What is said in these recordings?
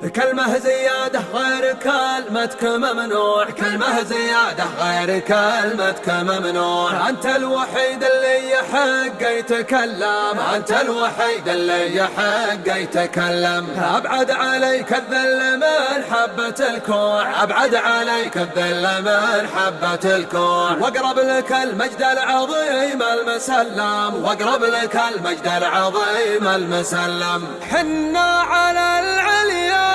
كلمة زيادة غير كلمتك ممنوع، كلمة زيادة غير كلمتك ممنوع. أنت الوحيد اللي يحق يتكلم، أنت الوحيد اللي يحق يتكلم. أبعد عليك الذل من حبة الكوع، أبعد عليك الذل من حبة الكوع. واقرب لك المجد العظيم المسلم، واقرب لك المجد العظيم المسلم. حنا على العليا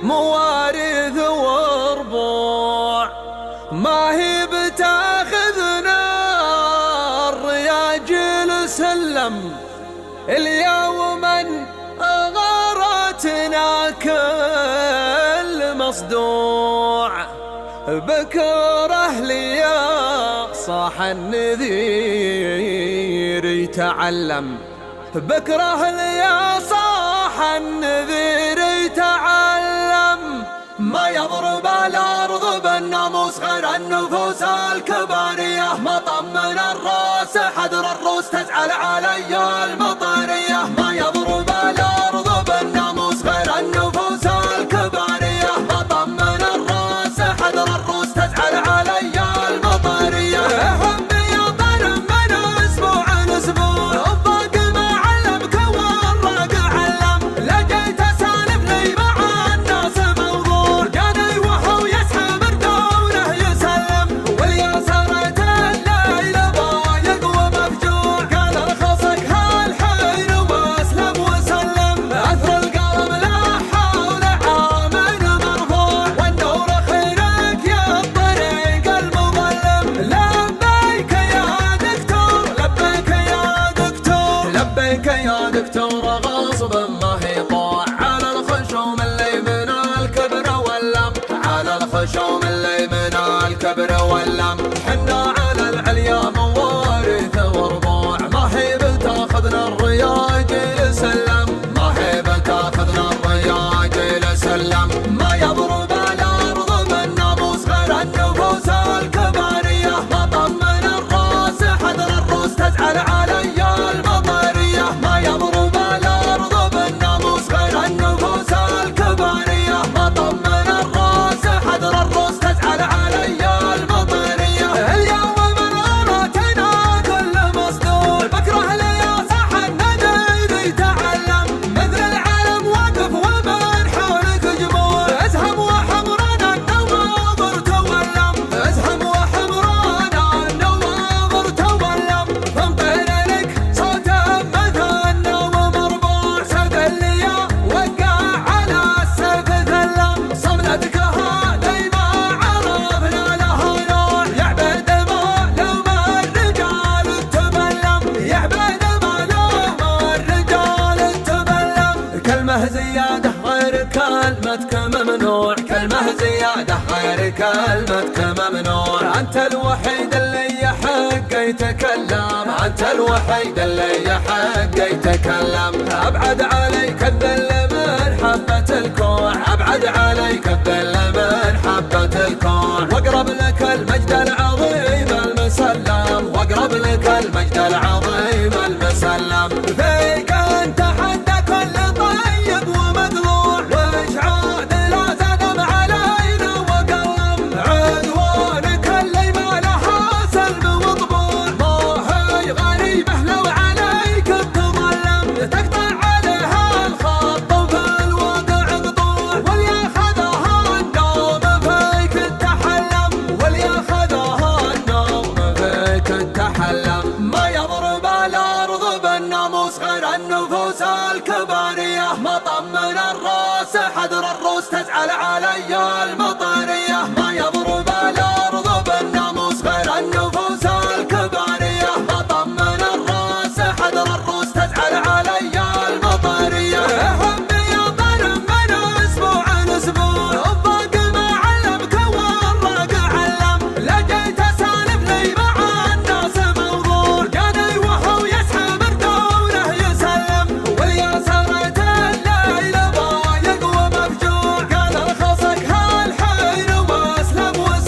موارث وربوع، ما هي بتاخذنا الرياجل سلم. اليوم غارتنا كل مصدوع، بكره لي صاح النذير يتعلم، بكره لي صاح النذير يتعلم. ما يضرب الأرض بالناموس غير النفوس الكبارية، ما طمن الراس حذر الروس تزعل علي المطرية. ما يضرب الأرض بالناموس غير النفوس الكبارية، ما طمن الراس حذر الروس تزعل علي المطرية. لبيك يا دكتور غصب ما هي طوع، على الخشوم اللي من الكبر واللم، على الخشوم اللي من الكبر واللم. حنا على العليا موارث وربوع، ما هي بتاخذنا الرياجل سلم، ما هي بتاخذنا الرياجل سلم. ما يضرب الأرض بالناموس غير النفوس الكبارية، ما طمن الراس حذر الروس تزعل علي المطرية. ما يضرب الأرض بالناموس غير النفوس الكبارية، ما طمن الراس حذر الروس تزعل علي المطرية. اليوم من غرتنا كل مصدور، بكره لي صاح النذير يتعلم. مثل العالم واقف ومن حولك جموع، ازهم وحمران النواظر تولم، ازهم وحمران النواظر تولم. فانطر لك صوت مثنى ومربوع، سد اللي وقع على السيف ثلم. صملتك هذي ما عرفنا لها نوع، يعبد ما لوم الرجال تبلم، يعبد ما لوم الرجال تبلم. كلمة زيادة غير كلمتك ممنوع، كلمة زيادة غير كلمتك ممنوع. أنت الوحيد اللي يحق يتكلم، أنت الوحيد اللي يحق يتكلم. أبعد عليك الذل من حبة الكوع، أبعد عليك الذل من حبة الكوع. واقرب لك المجد العظيم المسلم، واقرب لك المجد العظيم المسلم. فيك أنت حد كل طيب ومذبوح، وإشعاد لا زدم علينا وقلم. عدوانك اللي ما لها سلب وطبوع، ما هي غريبة لو عليك تظلم. تقطع عليها الخط في الواقع قطوع، ولياخذها النوم فيك التحلم، ولياخذها النوم فيك التحلم. ما يضرب الأرض بالناموس غير النفوس الكبارية، ما طمن الراس حذر الروس تزعل علي المطرية. ما يضرب الأرض بالناموس غير النفوس الكبارية، ما طمن الراس حذر الروس تزعل علي المطرية. حبي يا ظلم من أسبوع لأسبوع، الضاق ما علمك والراق علم. لجيت أسالف لي مع الناس موضوع، جاني وهو يسحب الدولة يسلم. والياسرة الليل ضايق ومفجوع، قال رخصك هالحين واسلم وسلم.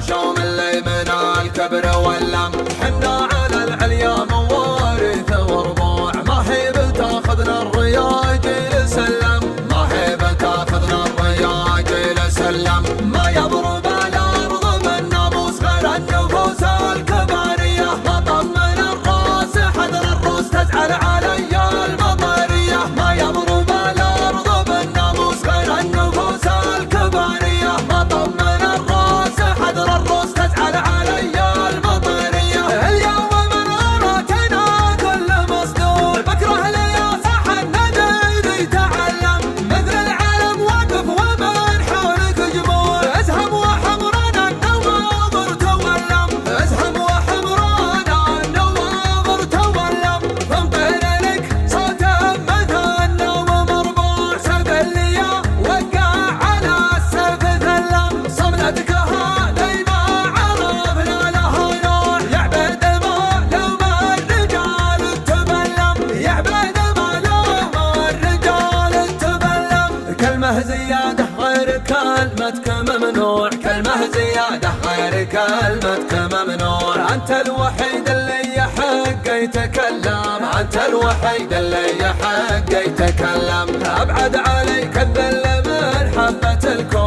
الخشوم اللي من الكبر واللم. حنا على العليا موارث وربوع، ما هي بتاخذنا الرياج لسلم، ما هي بتاخذنا الرياج لسلم. ما يضرب الارض من ناموس غير النفوس الكباريه، ما طمن الراس حذر الروس تزعل علي المطريه. ما يضرب الارض بالناموس غير النفوس الكباريه، ما طمن الراس حذر الروس تزعل علي المطريه. اليوم من غرتنا كل مصدور، بكره لي صح الندى يتعلم، مثل العالم واقف ومن حولك جمهور. ازهم وحمران النواظر تولم، ازهم وحمران النواظر تولم. فانطر لك صوت مثلنا ومربوع، سبليا وقع على السيف ثلم. صملتك هذي ما عرفنا لها نوع، يعبد ما لو ما الرجال تبلم، يعبد ما لو ما الرجال تبلم. كلمة زيادة غير كلمتك ممنوع، كلمة زيادة غير كلمتك ممنوع. أنت الوحيد اللي يحق يتكلم، أنت الوحيد اللي يحق يتكلم. أبعد عليك الذل من حبة الكون.